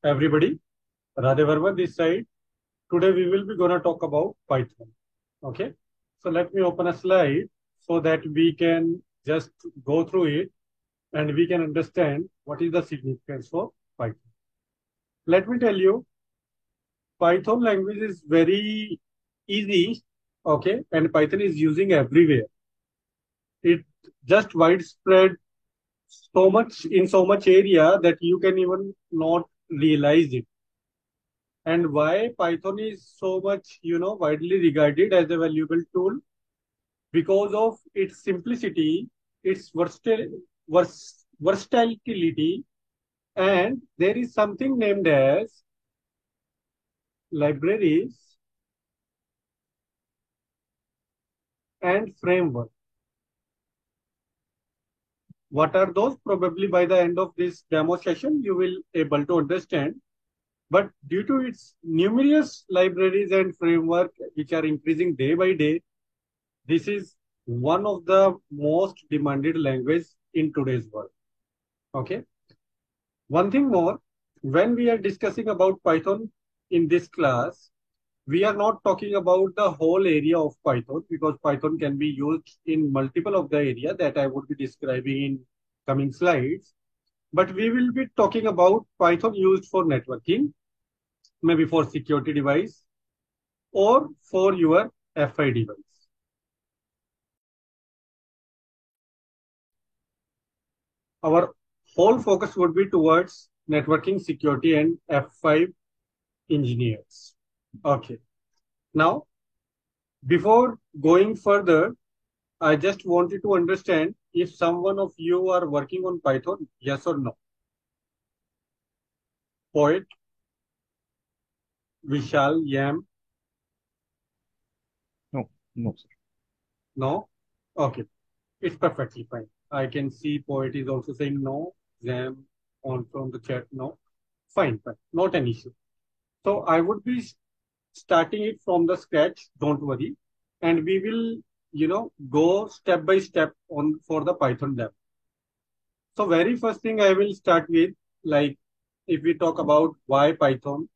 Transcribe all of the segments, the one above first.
Everybody, Radhe Verma this side. Today we will be gonna talk about Python. Okay, so let me open a slide so that we can just go through it and we can understand what is the significance of Python. Let me tell you, Python language is very easy. Okay, and Python is using everywhere. It just widespread so much area that you can even not realize it. And why Python is so much, widely regarded as a valuable tool? Because of its simplicity, its versatility, and there is something named as libraries and framework. What are those? Probably by the end of this demo session, you will able to understand. But due to its numerous libraries and framework, which are increasing day by day, this is one of the most demanded language in today's world. Okay. One thing more, when we are discussing about Python in this class, we are not talking about the whole area of Python because Python can be used in multiple of the area that I would be describing in coming slides. But we will be talking about Python used for networking, maybe for security device or for your FI device. Our whole focus would be towards networking, security, and F5 engineers. Okay. Now, before going further, I just wanted to understand if someone of you are working on Python, yes or no? Poet, Vishal, Yam, No, no, sir. no? Okay. It's perfectly fine. I can see Poet is also saying no. Yam on from the chat, no. Fine, fine. Not an issue. So I would be starting it from the scratch, don't worry. And we will, go step by step on for the Python demo. So very first thing I will start with, like if we talk about why Python,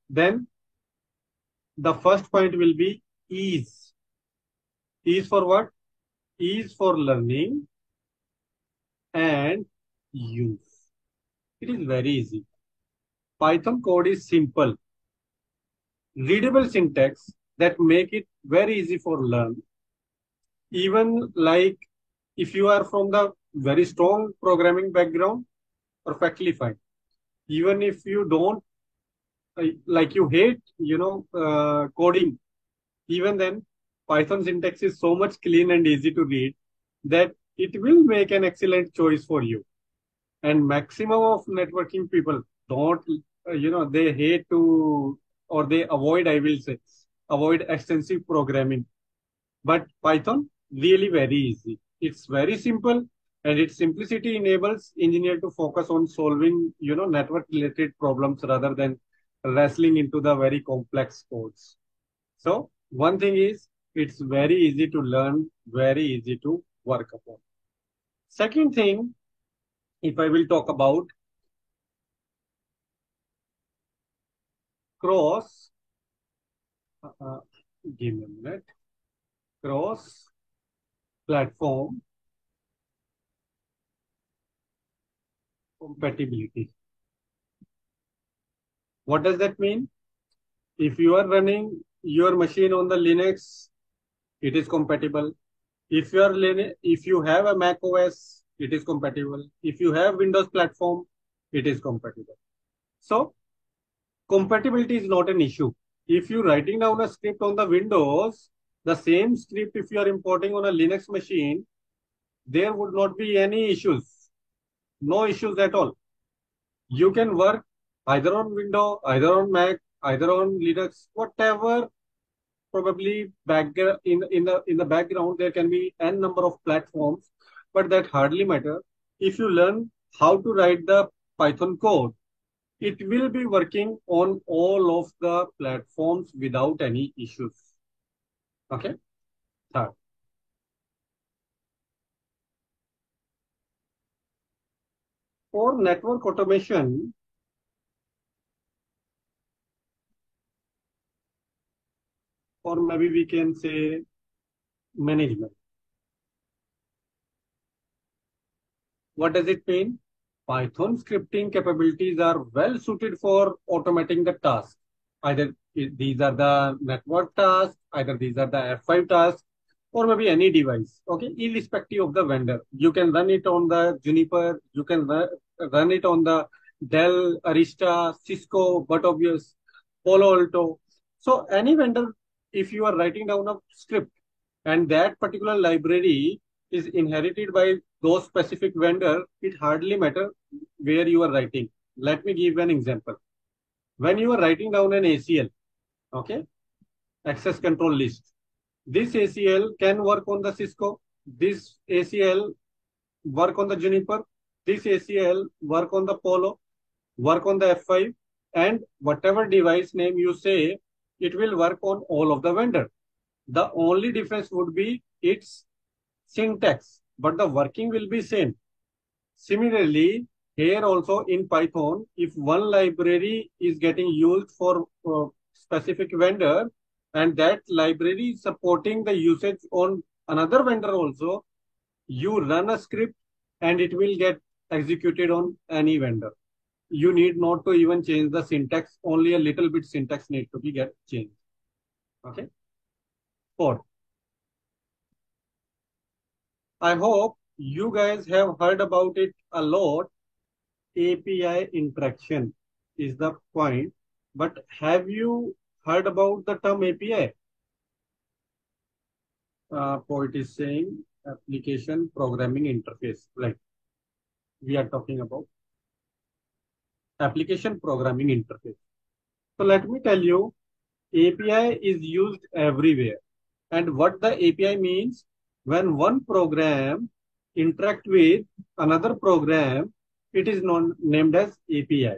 then the first point will be ease. Ease for what? Ease for learning and use. It is very easy. Python code is simple, readable syntax that make it very easy for learn. Even like if you are from the very strong programming background, perfectly fine. Even if you don't, like you hate, coding, even then, Python syntax is so much clean and easy to read that it will make an excellent choice for you. And maximum of networking people don't, they hate to, or they avoid, I will say, avoid extensive programming. But Python, really very easy. It's very simple and its simplicity enables engineer to focus on solving, network related problems rather than wrestling into the very complex codes. So one thing is it's very easy to learn, very easy to work upon. Second thing, if I will talk about cross, uh, give me a minute, cross platform compatibility. What does that mean? If you are running your machine on the Linux, it is compatible. If you have a Mac OS, it is compatible. If you have Windows platform, it is compatible. So compatibility is not an issue. If you're writing down a script on the Windows, the same script if you are importing on a Linux machine, there would not be any issues. No issues at all. You can work either on Windows, either on Mac, either on Linux, whatever. Probably back in the background there can be n number of platforms, but that hardly matter. If you learn how to write the Python code, it will be working on all of the platforms without any issues. Okay. Third, for network automation, or maybe we can say management. What does it mean? Python scripting capabilities are well suited for automating the task. Either these are the network tasks, either these are the F5 tasks, or maybe any device. Okay, irrespective of the vendor. You can run it on the Juniper, you can run it on the Dell, Arista, Cisco, but obvious, Palo Alto. So any vendor, if you are writing down a script and that particular library is inherited by those specific vendor, it hardly matter where you are writing. Let me give an example. When you are writing down an ACL, okay, access control list, this ACL can work on the Cisco, this ACL work on the Juniper, this ACL work on the Polo, work on the F5, and whatever device name you say, it will work on all of the vendor. The only difference would be its syntax, but the working will be same. Similarly, here also in Python, if one library is getting used for specific vendor and that library is supporting the usage on another vendor also, you run a script and it will get executed on any vendor. You need not to even change the syntax, only a little bit syntax need to be get changed. Okay. Fourth, I hope you guys have heard about it a lot. API interaction is the point. But have you heard about the term API? Poet is saying application programming interface. Like we are talking about application programming interface. So let me tell you, API is used everywhere. And what the API means, when one program interact with another program, it is named as API.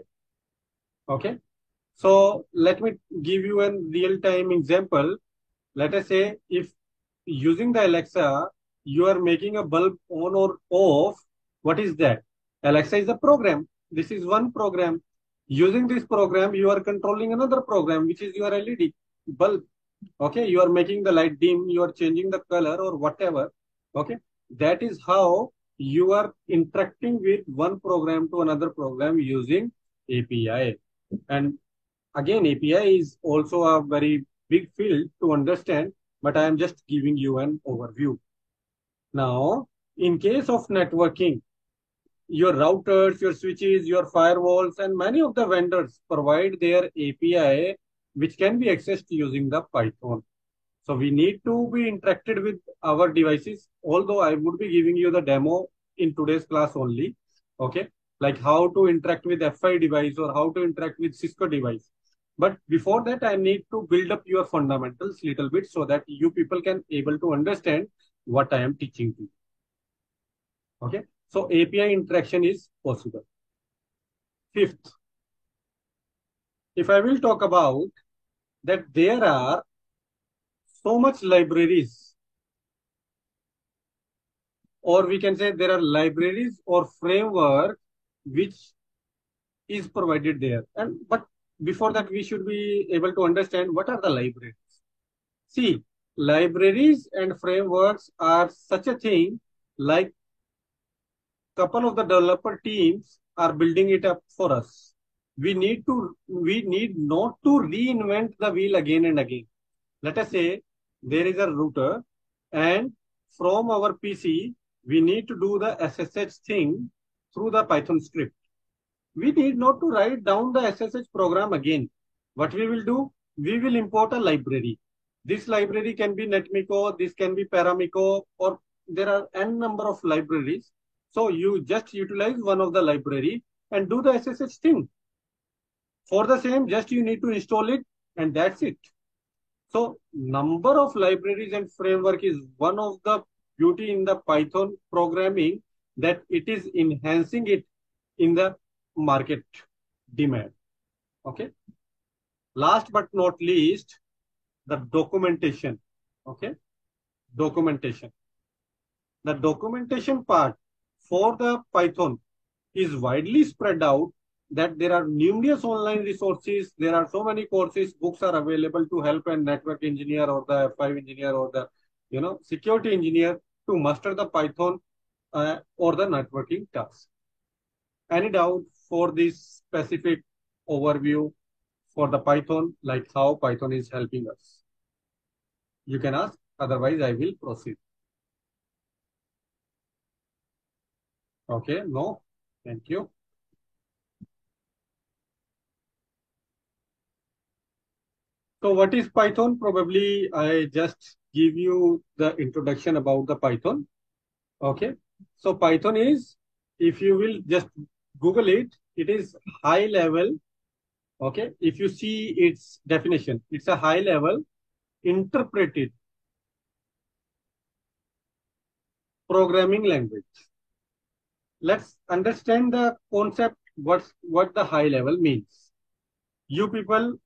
Okay. So let me give you a real-time example. Let us say if using the Alexa, you are making a bulb on or off. What is that? Alexa is a program. This is one program. Using this program, you are controlling another program, which is your LED bulb. Okay, you are making the light dim, you are changing the color or whatever. Okay, that is how you are interacting with one program to another program using API. And again, API is also a very big field to understand, but I am just giving you an overview. Now, in case of networking, your routers, your switches, your firewalls, and many of the vendors provide their API, which can be accessed using the Python. So we need to be interacted with our devices, although I would be giving you the demo in today's class only. Okay, like how to interact with F5 device or how to interact with Cisco device. But before that, I need to build up your fundamentals little bit so that you people can able to understand what I am teaching to you. Okay, so API interaction is possible. Fifth, if I will talk about that there are so much libraries, or we can say there are libraries or framework which is provided there. And but before that, we should be able to understand what are the libraries. See, libraries and frameworks are such a thing like couple of the developer teams are building it up for us. We need not to reinvent the wheel again and again. Let us say there is a router and from our PC, we need to do the SSH thing through the Python script. We need not to write down the SSH program again. What we will do, we will import a library. This library can be Netmiko, this can be Paramiko, or there are n number of libraries. So you just utilize one of the library and do the SSH thing. For the same, just you need to install it and that's it. So number of libraries and framework is one of the beauty in the Python programming that it is enhancing it in the market demand. Okay. Last but not least, the documentation. Okay. Documentation. The documentation part for the Python is widely spread out that there are numerous online resources. There are so many courses, books are available to help a network engineer or the F5 engineer or the security engineer to master the Python or the networking task. Any doubt for this specific overview for the Python, like how Python is helping us? You can ask, otherwise I will proceed. Okay, no, thank you. So what is Python? Probably I just give you the introduction about the Python. Okay. So Python is, if you will just Google it, it is high level. Okay. If you see its definition, it's a high level interpreted programming language. Let's understand the concept, what the high level means. You people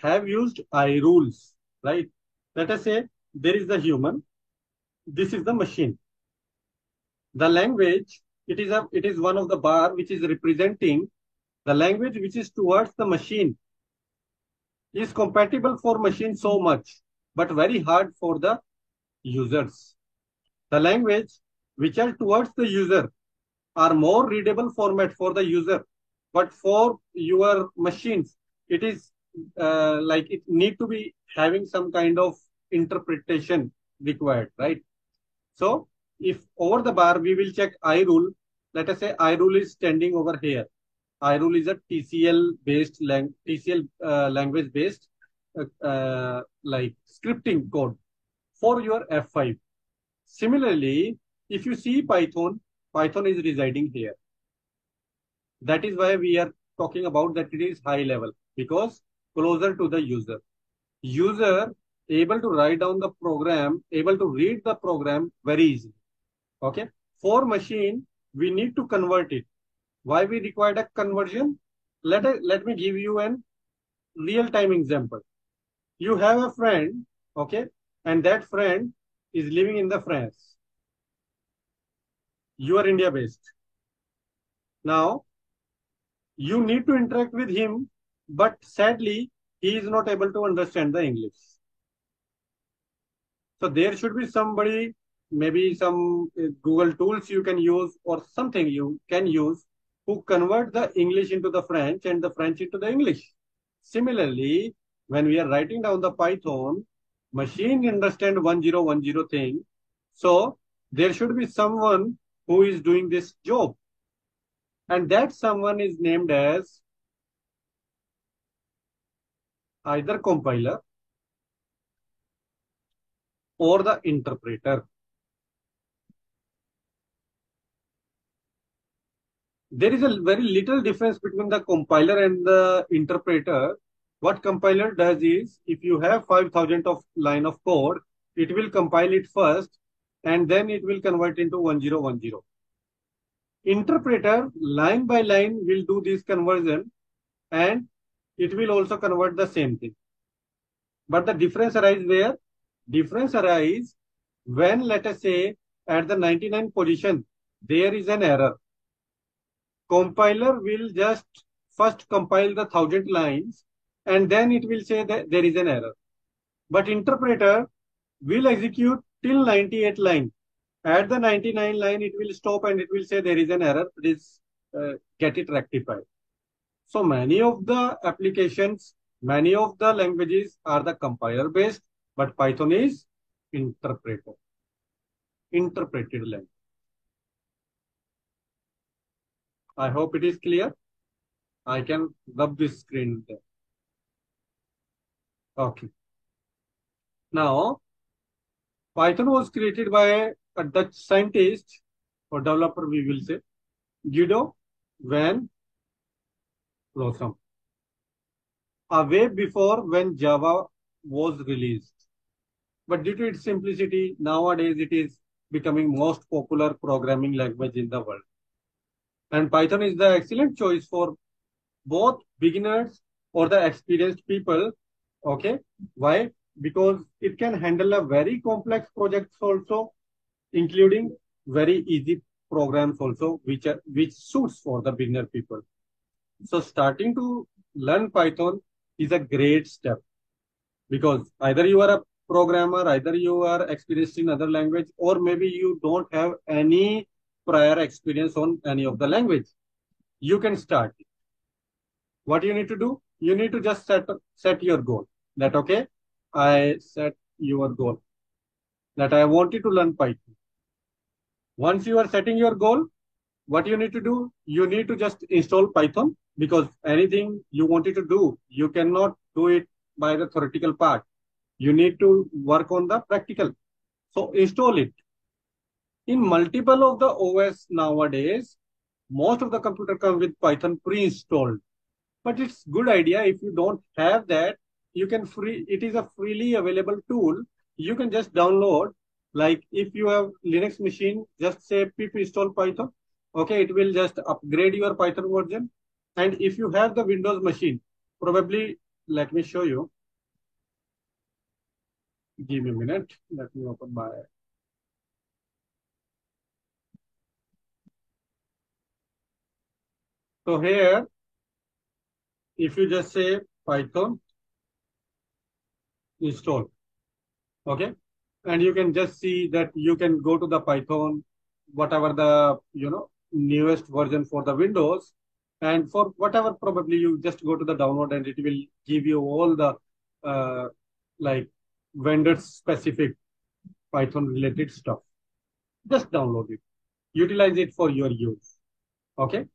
have used I rules, right? Let us say there is the human, this is the machine. The language, it is one of the bar which is representing the language which is towards the machine is compatible for machine so much, but very hard for the users. The language which are towards the user are more readable format for the user, but for your machines, it is like it need to be having some kind of interpretation required, right? So if over the bar we will check I rule, let us say I rule is standing over here. I rule is a TCL based TCL language based like scripting code for your F5. Similarly, if you see Python, Python is residing here. That is why we are talking about that it is high level, because closer to the user. User able to write down the program, able to read the program very easily. Okay. For machine, we need to convert it. Why we require a conversion? Let me give you an real-time example. You have a friend, okay, and that friend is living in the France. You are India-based. Now, you need to interact with him, but sadly, he is not able to understand the English. So there should be somebody, maybe some Google tools you can use or something you can use who convert the English into the French and the French into the English. Similarly, when we are writing down the Python, machine understand 1010 thing. So there should be someone who is doing this job. And that someone is named as either compiler or the interpreter. There is a very little difference between the compiler and the interpreter. What compiler does is, if you have 5,000 of line of code, it will compile it first, and then it will convert into 1010. Interpreter, line by line, will do this conversion, and it will also convert the same thing. But the difference arises where? Difference arises when, let us say, at the 99 position, there is an error. Compiler will just first compile the 1,000 lines, and then it will say that there is an error. But interpreter will execute till 98 line. At the 99 line, it will stop and it will say there is an error. Please get it rectified. So many of the applications, many of the languages are the compiler based, but Python is interpreter, interpreted language. I hope it is clear. I can rub this screen there. Okay. Now, Python was created by a Dutch scientist or developer, we will say, Guido van Rossum, a way before when Java was released. But due to its simplicity, nowadays it is becoming most popular programming language in the world. And Python is the excellent choice for both beginners or the experienced people. Okay. Why? Because it can handle a very complex projects also, including very easy programs also, which suits for the beginner people. So starting to learn Python is a great step because either you are a programmer, either you are experienced in other language, or maybe you don't have any prior experience on any of the language. You can start. What you need to do? You need to just set your goal. That okay, I set your goal that I wanted to learn Python. Once you are setting your goal, what you need to do? You need to just install Python because anything you wanted to do, you cannot do it by the theoretical part. You need to work on the practical. So install it. In multiple of the OS nowadays, most of the computer come with Python pre-installed. But it's good idea if you don't have that, you can it is a freely available tool. You can just download, like if you have Linux machine, just say pip install Python. Okay, it will just upgrade your Python version. And if you have the Windows machine, probably, let me show you. Give me a minute. Let me open my. So here, if you just say Python install, okay, and you can just see that you can go to the Python, whatever the newest version for the Windows, and for whatever probably you just go to the download and it will give you all the uh, like vendor specific Python related stuff. Just download it, utilize it for your use. Okay,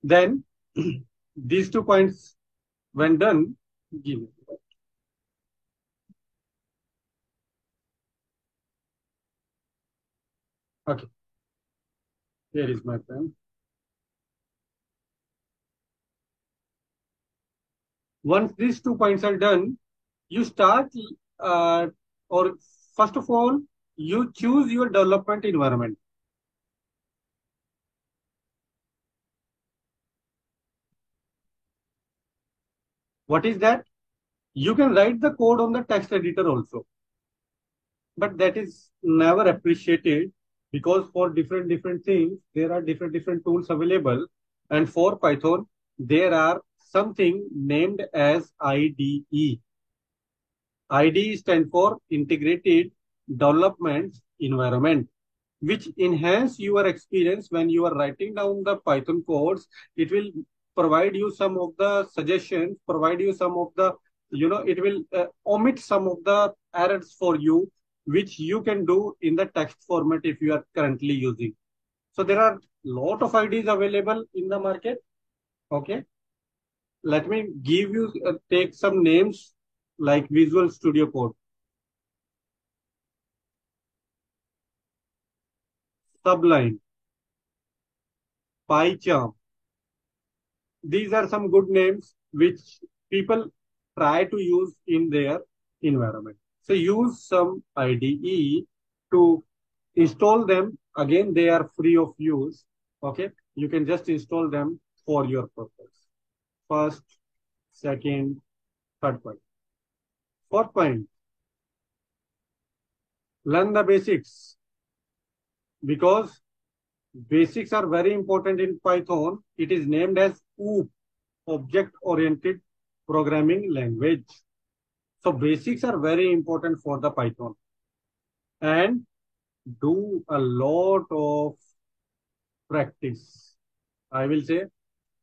then these 2 points when done, give me. Okay, here is my pen. Once these 2 points are done, you start, uh, or first of all, you choose your development environment. What is that? You can write the code on the text editor also, but that is never appreciated because for different things, there are different tools available. And for Python, there are something named as IDE. IDE stands for Integrated Development Environment, which enhance your experience when you are writing down the Python codes. It will provide you some of the suggestions, provide you some of the, it will omit some of the errors for you, which you can do in the text format if you are currently using. So there are lot of IDs available in the market. Okay. Let me give you, take some names like Visual Studio Code, Sublime, PyCharm. These are some good names which people try to use in their environment. So use some IDE to install them. Again, they are free of use. Okay. You can just install them for your purpose. First, second, third point. Fourth point, learn the basics because basics are very important in Python. It is named as OOP, Object-Oriented Programming Language. So basics are very important for the Python. And do a lot of practice. I will say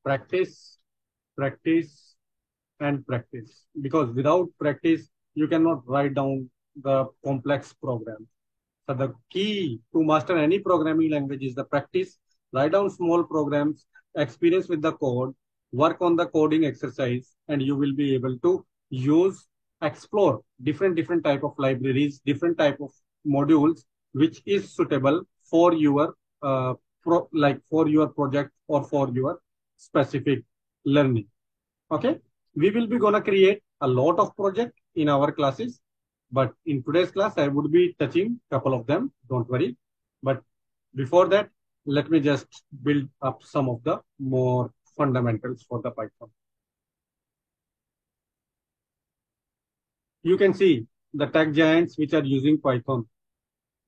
practice, practice, and practice. Because without practice, you cannot write down the complex program. So the key to master any programming language is the practice. Write down small programs, experience with the code, work on the coding exercise, and you will be able to use, explore different type of libraries, different type of modules, which is suitable for your like for your project or for your specific learning. Okay, we will be gonna create a lot of project in our classes, but in today's class, I would be touching a couple of them. Don't worry. But before that, let me just build up some of the more fundamentals for the Python. You can see the tech giants which are using Python,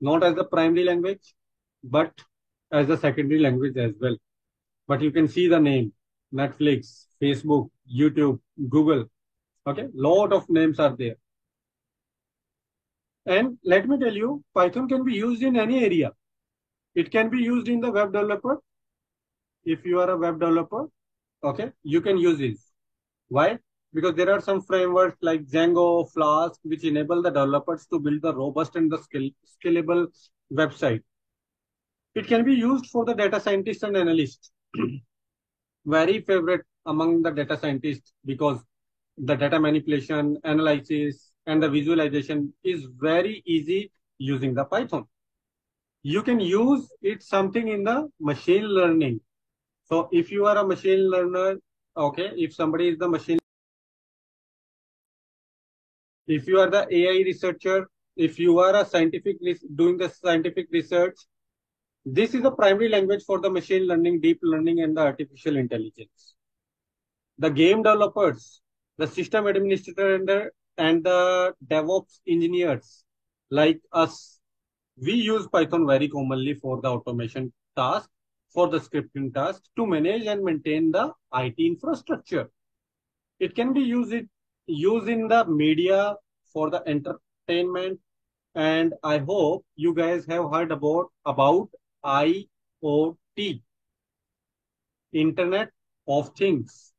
not as the primary language, but as a secondary language as well. But you can see the name. Netflix, Facebook, YouTube, Google. Okay, lot of names are there. And let me tell you, Python can be used in any area. It can be used in the web developer. If you are a web developer, okay, you can use it. Why? Because there are some frameworks like Django, Flask, which enable the developers to build the robust and the scalable website. It can be used for the data scientists and analysts. Very favorite among the data scientists because the data manipulation, analysis, and the visualization is very easy using the Python. You can use it something in the machine learning. So if you are a machine learner, okay, if somebody is the machine, if you are the AI researcher, if you are a doing the scientific research, this is a primary language for the machine learning, deep learning, and the artificial intelligence. The game developers, the system administrator, and the DevOps engineers like us, we use Python very commonly for the automation task, for the scripting task to manage and maintain the IT infrastructure. It can be used in the media for the entertainment, and I hope you guys have heard about IoT, Internet of Things.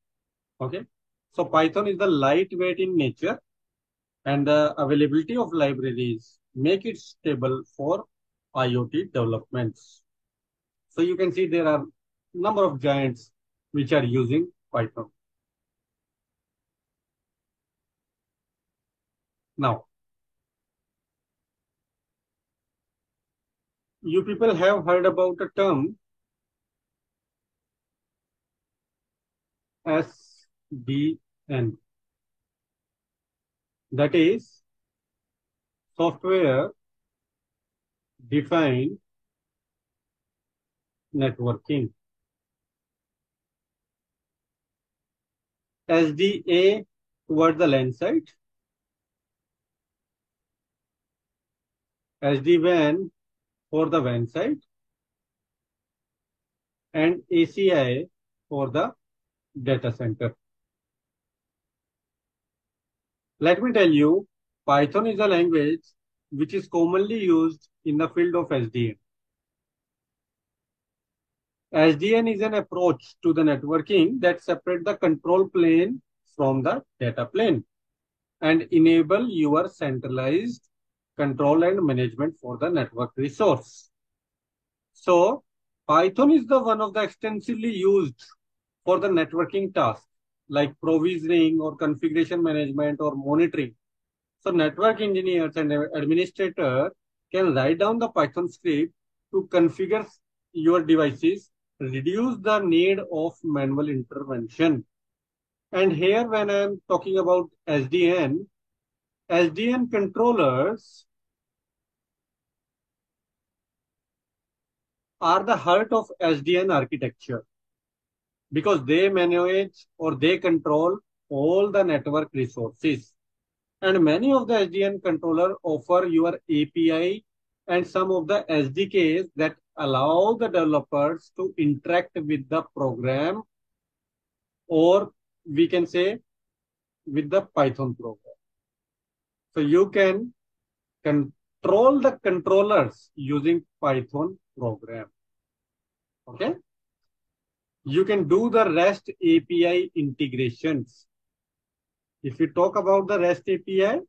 Okay, so Python is the lightweight in nature, and the availability of libraries make it stable for IoT developments. So you can see there are number of giants which are using Python. Now, you people have heard about the term SDN, that is software defined networking. SDA towards the LAN side, SD-WAN for the WAN side, and ACI for the data center. Let me tell you, Python is a language which is commonly used in the field of SDN. SDN is an approach to the networking that separates the control plane from the data plane and enable your centralized control and management for the network resource. So Python is the one of the extensively used for the networking tasks like provisioning or configuration management or monitoring. So network engineers and administrators can write down the Python script to configure your devices, reduce the need of manual intervention. And here when I'm talking about SDN, SDN controllers are the heart of SDN architecture because they manage or they control all the network resources. And many of the SDN controller offer your API and some of the SDKs that allow the developers to interact with the program, or we can say with the Python program. So you can control the controllers using Python program. Okay. You can do the REST API integrations. If you talk about the REST API,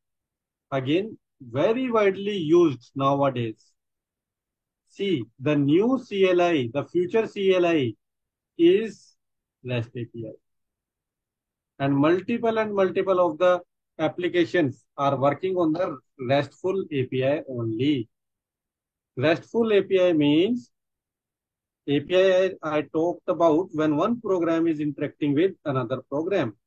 again, very widely used nowadays. See, the new CLI, the future CLI is REST API. And multiple of the applications are working on the RESTful API only. RESTful API means API I talked about when one program is interacting with another program.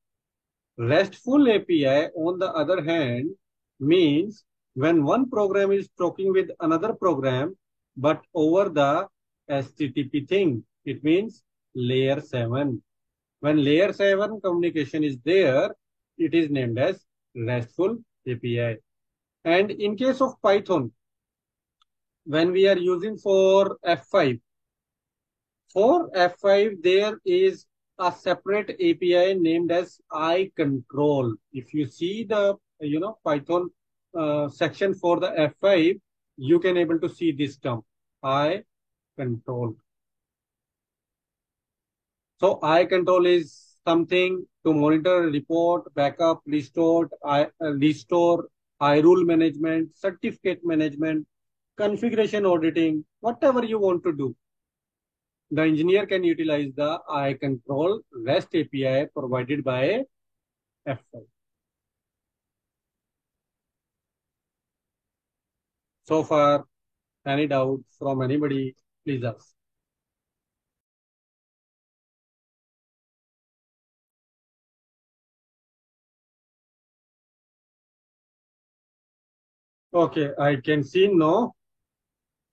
RESTful API, on the other hand, means when one program is talking with another program, but over the HTTP thing. It means layer 7. When layer 7 communication is there, it is named as RESTful API. And in case of Python, when we are using for F5, there is a separate API named as iControl. If you see the Python section for the F5, you can able to see this term iControl. So iControl is something to monitor, report, backup, restore, iRule management, certificate management, configuration auditing, whatever you want to do. The engineer can utilize the iControl REST API provided by F5. So far, any doubts from anybody, please ask. Okay, I can see no.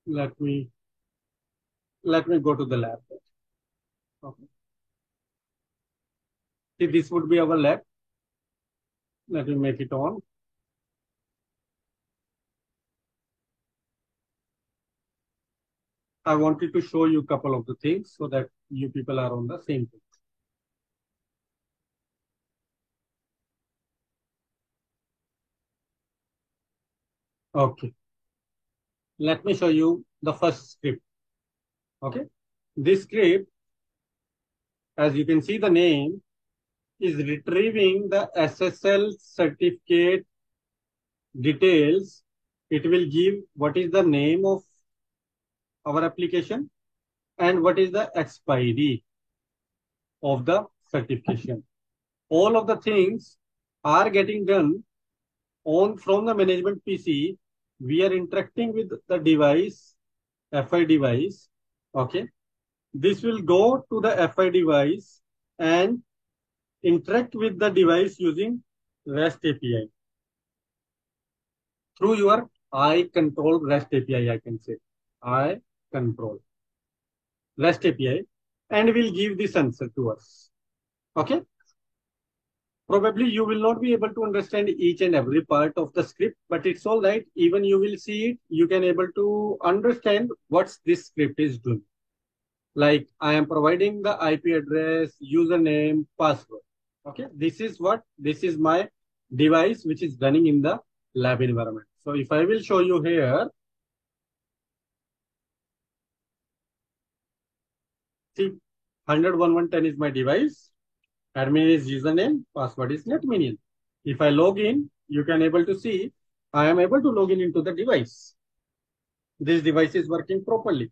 Let me go to the lab. Okay. See, this would be our lab. Let me make it on. I wanted to show you a couple of the things so that you people are on the same page. Okay. Let me show you the first script. Okay. This script, as you can see the name, is retrieving the SSL certificate details. It will give what is the name of our application and what is the expiry of the certification. All of the things are getting done on from the management PC. We are interacting with the device, FI device. Okay. This will go to the FI device and interact with the device using REST API through your iControl REST API, I can say. iControl REST API and will give this answer to us. Okay. Probably you will not be able to understand each and every part of the script, but it's all right. Even you will see it, you can able to understand what this script is doing. Like I am providing the IP address, username, password. Okay, this is my device which is running in the lab environment. So if I will show you here, see 100.1.10 is my device. Admin is username, password is netminion. If I log in, you can able to see I am able to log in into the device. This device is working properly.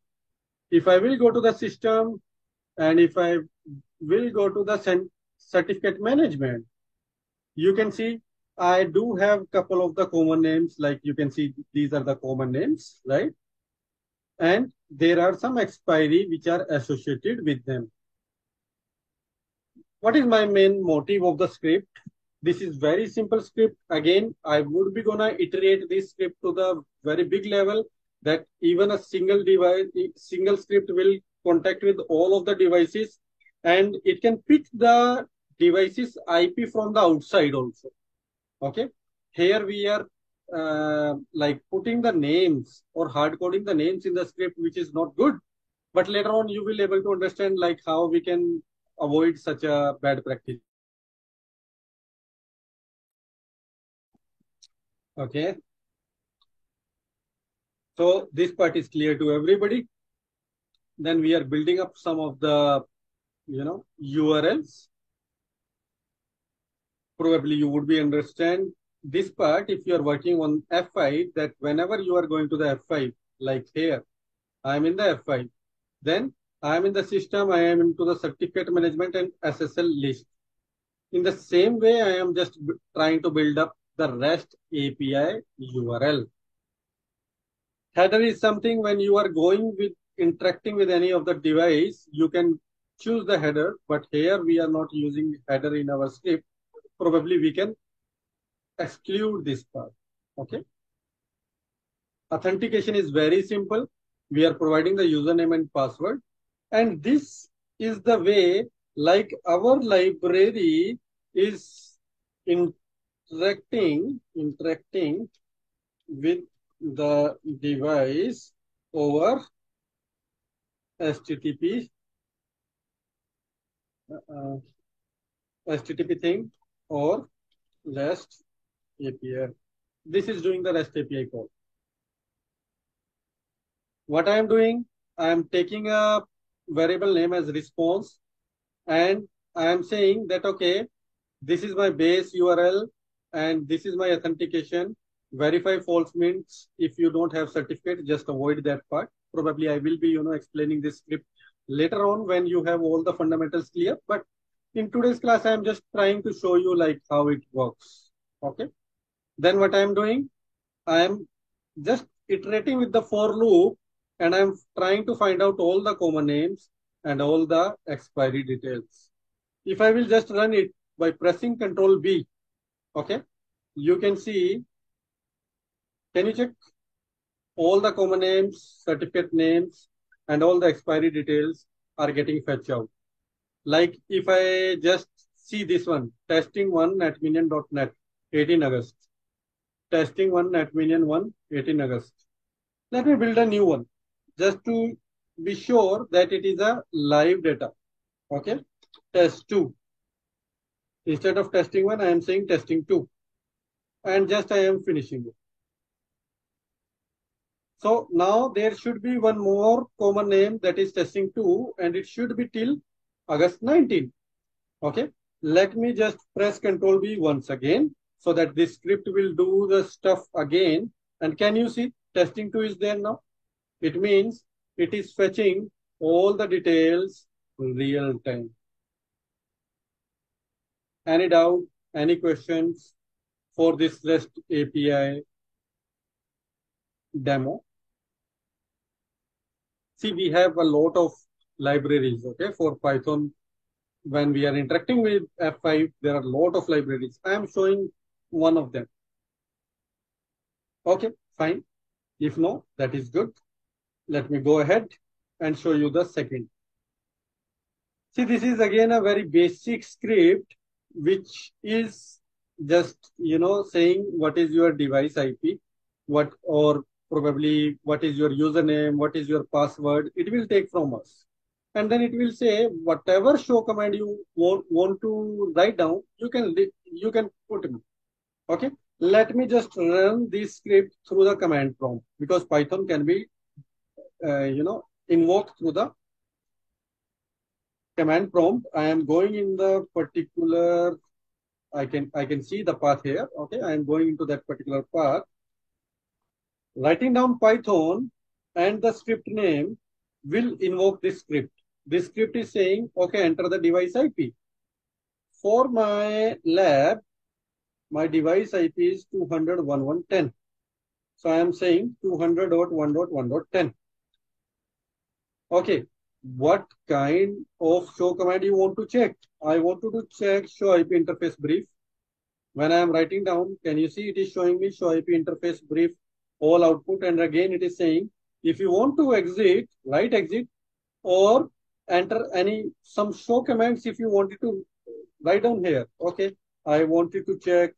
If I will go to the system and if I will go to the certificate management, you can see I do have couple of the common names. Like you can see these are the common names, right? And there are some expiry which are associated with them. What is my main motive of the script? This is very simple script. Again, I would be gonna iterate this script to the very big level that even a single device, single script will contact with all of the devices and it can pick the device's IP from the outside also. Okay. Here we are like putting the names or hard coding the names in the script, which is not good. But later on, you will able to understand like how we can avoid such a bad practice. Okay. So this part is clear to everybody. Then we are building up some of the, URLs. Probably you would be understand this part if you are working on F5 that whenever you are going to the F5, like here, I'm in the F5. Then I'm in the system, I am into the certificate management and SSL list. In the same way, I am just trying to build up the REST API URL. Header is something when you are going with interacting with any of the device, you can choose the header, but here we are not using header in our script. Probably we can exclude this part. Okay. Authentication is very simple. We are providing the username and password. And this is the way like our library is interacting with the device over HTTP HTTP thing or REST API. This is doing the REST API call. What I am doing, I am taking a variable name as response, and I am saying that, okay, this is my base URL and this is my authentication. Verify false means if you don't have certificate, just avoid that part. Probably I will be, explaining this script later on when you have all the fundamentals clear. But in today's class, I am just trying to show you like how it works. Okay. Then what I am doing, I am just iterating with the for loop, and I'm trying to find out all the common names and all the expiry details. If I will just run it by pressing Control B, okay, you can see, can you check all the common names, certificate names, and all the expiry details are getting fetched out. Like if I just see this one, testing1 at minion.net, 18 August. Testing1 at minion1, 18 August. Let me build a new one just to be sure that it is a live data. Okay, test2. Instead of testing1, I am saying testing2. And just I am finishing it. So now there should be one more common name, that is testing2, and it should be till August 19. Okay, let me just press Control B once again so that this script will do the stuff again. And can you see testing2 is there now? It means it is fetching all the details real time. Any doubt, any questions for this REST API demo? See, we have a lot of libraries, okay, for Python. When we are interacting with F5, there are a lot of libraries. I am showing one of them. Okay, fine. If no, that is good. Let me go ahead and show you the second. See, this is again a very basic script, which is just, saying what is your device IP, or probably what is your username, what is your password. It will take from us. And then it will say whatever show command you want to write down, you can put in. Okay. Let me just run this script through the command prompt, because Python can be, invoked through the command prompt. I am going in the particular, I can see the path here. Okay, I am going into that particular path, writing down Python, and the script name will invoke this script. This script is saying, okay, enter the device IP. For my lab, my device IP is 200.1.1.10. So I am saying 200.1.1.10. Okay, what kind of show command you want to check? I want to check show IP interface brief. When I am writing down, can you see it is showing me show IP interface brief, all output, and again it is saying if you want to exit, write exit, or enter some show commands if you wanted to write down here. Okay, I wanted to check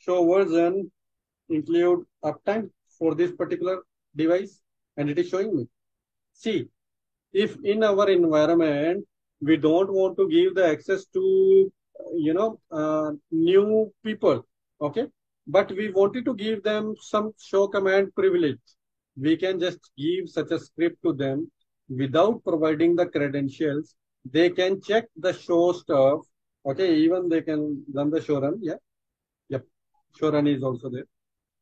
show version, include uptime for this particular device, and it is showing me. See, if in our environment we don't want to give the access to new people, okay, but we wanted to give them some show command privilege, we can just give such a script to them without providing the credentials. They can check the show stuff. Okay, even they can run the show run. Yep, show run is also there,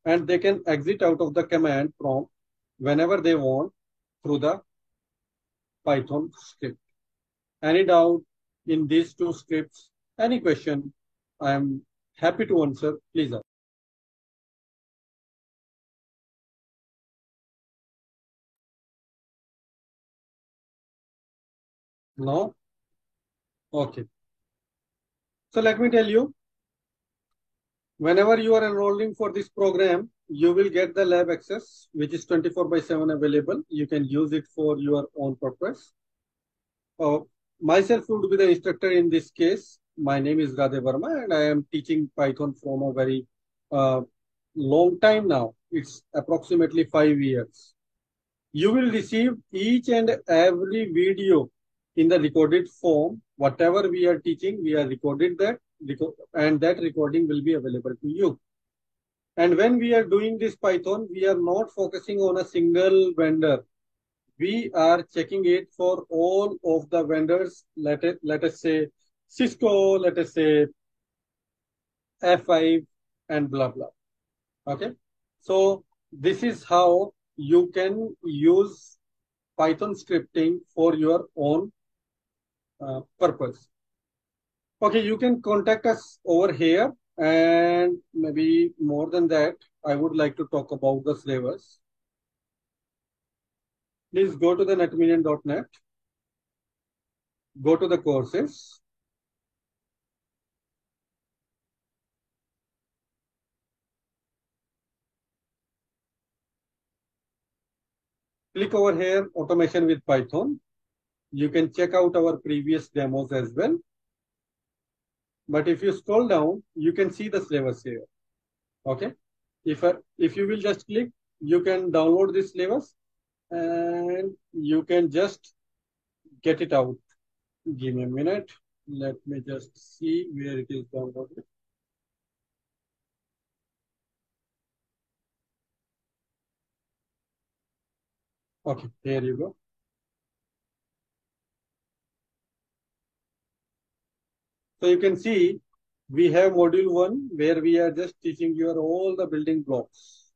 and they can exit out of the command prompt whenever they want through the Python script. Any doubt in these two scripts? Any question? I am happy to answer. Please ask. No? Okay. So let me tell you, whenever you are enrolling for this program, you will get the lab access, which is 24/7 available. You can use it for your own purpose. Myself would be the instructor in this case. My name is Radhe Verma, and I am teaching Python from a very long time now. It's approximately 5 years. You will receive each and every video in the recorded form whatever we are teaching, we are recorded that, and that recording will be available to you. And when we are doing this Python, we are not focusing on a single vendor. We are checking it for all of the vendors. Let us say Cisco, let us say F5, and blah blah. Okay. So this is how you can use Python scripting for your own purpose. Okay, you can contact us over here, and maybe more than that, I would like to talk about the syllabus. Please go to the netminion.net, go to the courses. Click over here, automation with Python. You can check out our previous demos as well. But if you scroll down, you can see the syllabus here. Okay. If you will just click, you can download this syllabus and you can just get it out. Give me a minute. Let me just see where it is downloaded. Okay, here you go. So you can see we have module 1 where we are just teaching you all the building blocks.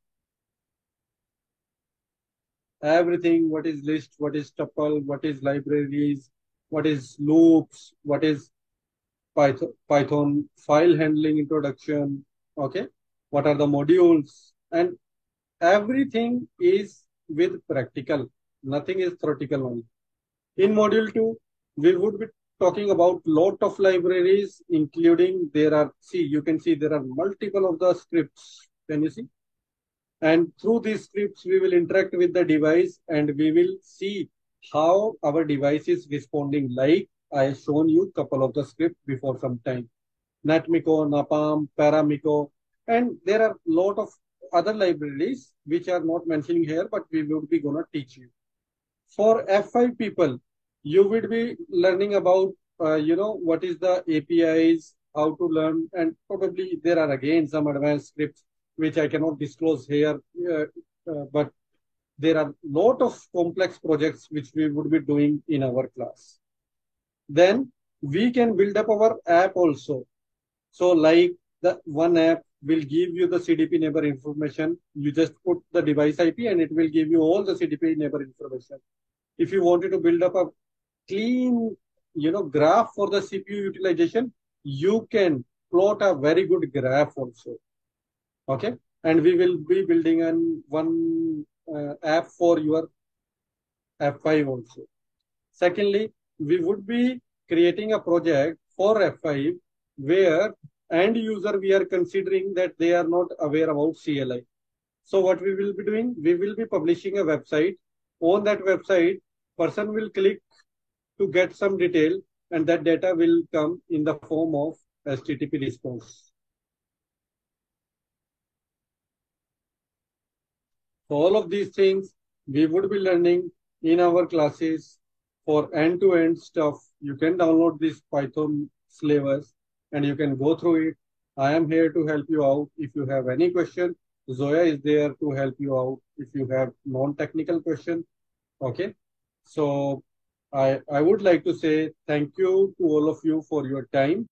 Everything, what is list, what is tuple, what is libraries, what is loops, what is Python file handling introduction, okay? What are the modules? And everything is with practical. Nothing is theoretical only. In module 2, we would be talking about lot of libraries, including you can see there are multiple of the scripts. Can you see? And through these scripts, we will interact with the device and we will see how our device is responding. Like I have shown you a couple of the scripts before some time. Netmico, Napalm, Paramico, and there are a lot of other libraries which are not mentioning here, but we will be gonna teach you. For F5 people, you will be learning about, what is the APIs, how to learn, and probably there are again some advanced scripts which I cannot disclose here, but there are a lot of complex projects which we would be doing in our class. Then we can build up our app also. So like the one app will give you the CDP neighbor information. You just put the device IP and it will give you all the CDP neighbor information. If you wanted to build up a clean, graph for the CPU utilization, you can plot a very good graph also. Okay. And we will be building one app for your F5 also. Secondly, we would be creating a project for F5 where end user we are considering that they are not aware about CLI. So what we will be doing, we will be publishing a website. On that website, person will click to get some detail and that data will come in the form of HTTP response. So all of these things we would be learning in our classes for end-to-end stuff. You can download this Python syllabus and you can go through it. I am here to help you out. If you have any question, Zoya is there to help you out. If you have non-technical question, okay. So I would like to say thank you to all of you for your time.